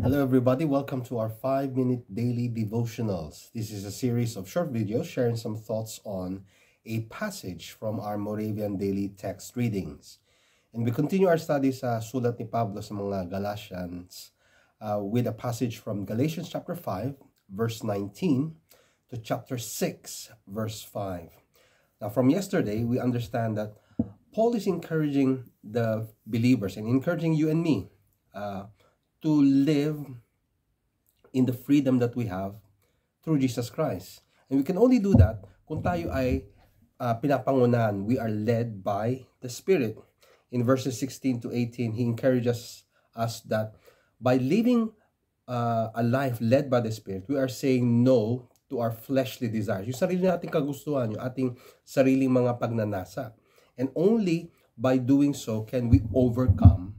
Hello everybody, welcome to our 5-minute daily devotionals. This is a series of short videos sharing some thoughts on a passage from our Moravian daily text readings. And we continue our studies sa sulat ni Pablo sa mga Galatians with a passage from Galatians chapter 5 verse 19 to chapter 6 verse 5. Now from yesterday, we understand that Paul is encouraging the believers and encouraging you and me to live in the freedom that we have through Jesus Christ. And we can only do that kung tayo ay pinapangunahan. We are led by the Spirit. In verses 16 to 18, he encourages us that by living a life led by the Spirit, we are saying no to our fleshly desires. Yung sarili nating kagustuhan, yung ating sariling mga pagnanasa. And only by doing so can we overcome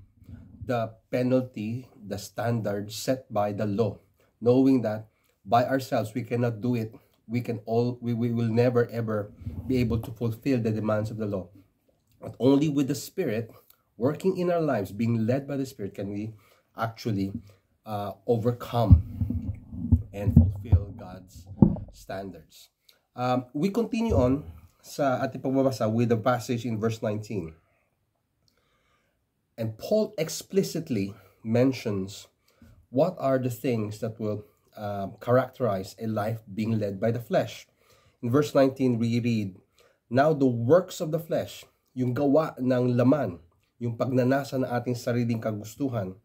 the penalty, the standard set by the law, knowing that by ourselves we cannot do it. We will never ever be able to fulfill the demands of the law. But only with the Spirit working in our lives, being led by the Spirit, can we actually overcome and fulfill God's standards. We continue on sa ating pagbabasa with the passage in verse 19. And Paul explicitly mentions what are the things that will characterize a life being led by the flesh. In verse 19, we read, "Now the works of the flesh," yung gawa ng laman, yung pagnanasa ng ating sariling kagustuhan,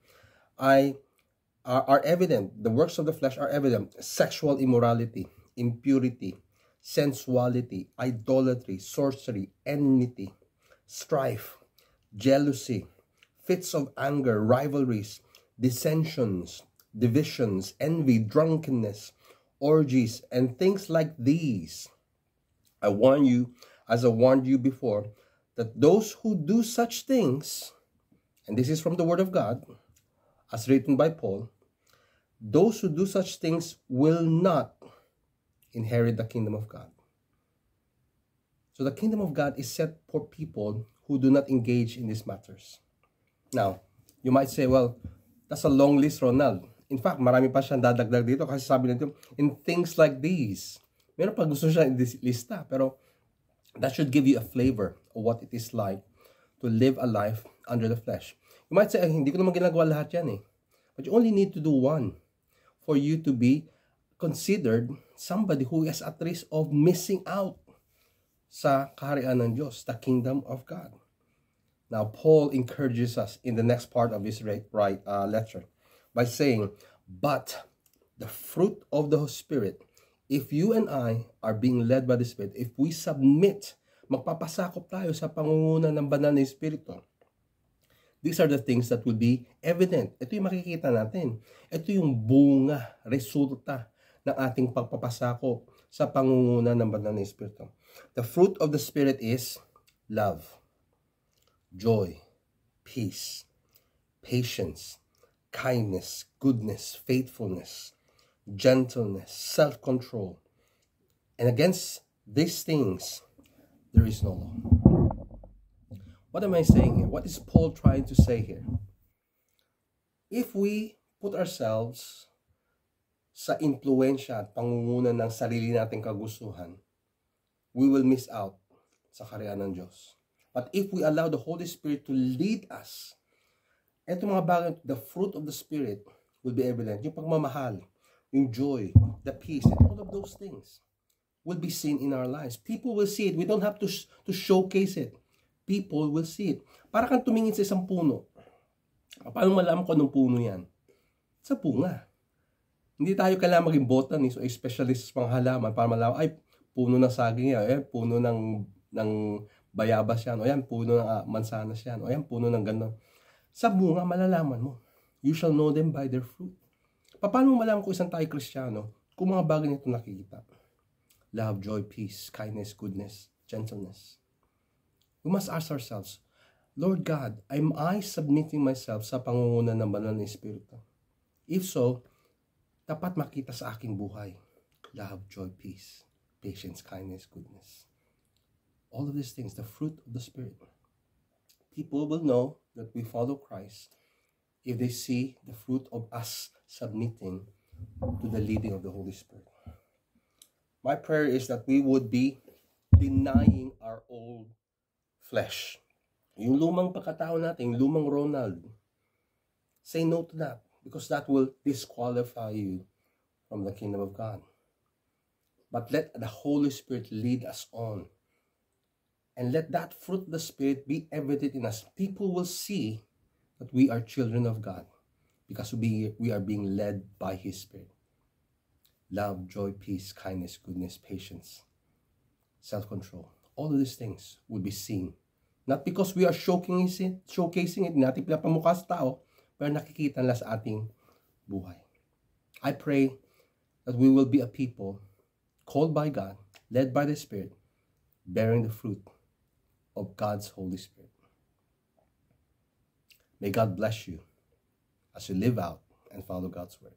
are evident. The works of the flesh are evident. Sexual immorality, impurity, sensuality, idolatry, sorcery, enmity, strife, jealousy, fits of anger, rivalries, dissensions, divisions, envy, drunkenness, orgies, and things like these. I warn you, as I warned you before, that those who do such things, and this is from the Word of God, as written by Paul, those who do such things will not inherit the kingdom of God. So the kingdom of God is set for people who do not engage in these matters. Now, you might say, well, that's a long list, Ronald. In fact, marami pa siyang dadagdag dito kasi sabi nito, in things like these. Meron pa gusto siya in this lista, pero that should give you a flavor of what it is like to live a life under the flesh. You might say, hindi ko naman ginagawa lahat yan eh. But you only need to do one for you to be considered somebody who is at risk of missing out sa kaharian ng Diyos, the kingdom of God. Now, Paul encourages us in the next part of his letter by saying, but the fruit of the Spirit, if you and I are being led by the Spirit, if we submit, magpapasakop tayo sa pangunguna ng banal na Espiritu, these are the things that will be evident. Ito yung makikita natin. Ito yung bunga, resulta ng ating pagpapasakop sa pangunguna ng banal na Espiritu. The fruit of the Spirit is love, joy, peace, patience, kindness, goodness, faithfulness, gentleness, self-control. And against these things, there is no law. What am I saying here? What is Paul trying to say here? If we put ourselves sa impluensya at pangunguna ng sarili nating kagustuhan, we will miss out sa kaharian ng Diyos. But if we allow the Holy Spirit to lead us, eto mga bagay, the fruit of the Spirit will be evident. Yung pagmamahal, yung joy, the peace, and all of those things will be seen in our lives. People will see it. We don't have to showcase it. People will see it. Para kang tumingin sa isang puno. Paano malaman ko anong puno yan? Sa bunga. Hindi tayo kailangan maging botanist o specialist sa panghalaman para malaman, ay, puno ng saging yan, puno ng bayabas yan, o yan, puno ng mansanas yan, o yan, puno ng gano'n. Sa bunga, malalaman mo. You shall know them by their fruit. Paano mo malaman kung isang tayo Kristiyano kung mga bagay nito nakikita? Love, joy, peace, kindness, goodness, gentleness. We must ask ourselves, Lord God, am I submitting myself sa pangunguna ng banal na Espiritu? If so, dapat makita sa aking buhay. Love, joy, peace, patience, kindness, goodness. All of these things, the fruit of the Spirit. People will know that we follow Christ if they see the fruit of us submitting to the leading of the Holy Spirit. My prayer is that we would be denying our old flesh. Yung lumang pagkatao natin, yung lumang Ronald, say no to that, because that will disqualify you from the kingdom of God. But let the Holy Spirit lead us on. And let that fruit of the Spirit be evident in us. People will see that we are children of God because we are being led by His Spirit. Love, joy, peace, kindness, goodness, patience, self-control. All of these things will be seen. Not because we are showcasing it, natin pinapamukha sa tao, pero nakikita nila sa ating buhay. I pray that we will be a people called by God, led by the Spirit, bearing the fruit of God's Holy Spirit. May God bless you as you live out and follow God's word.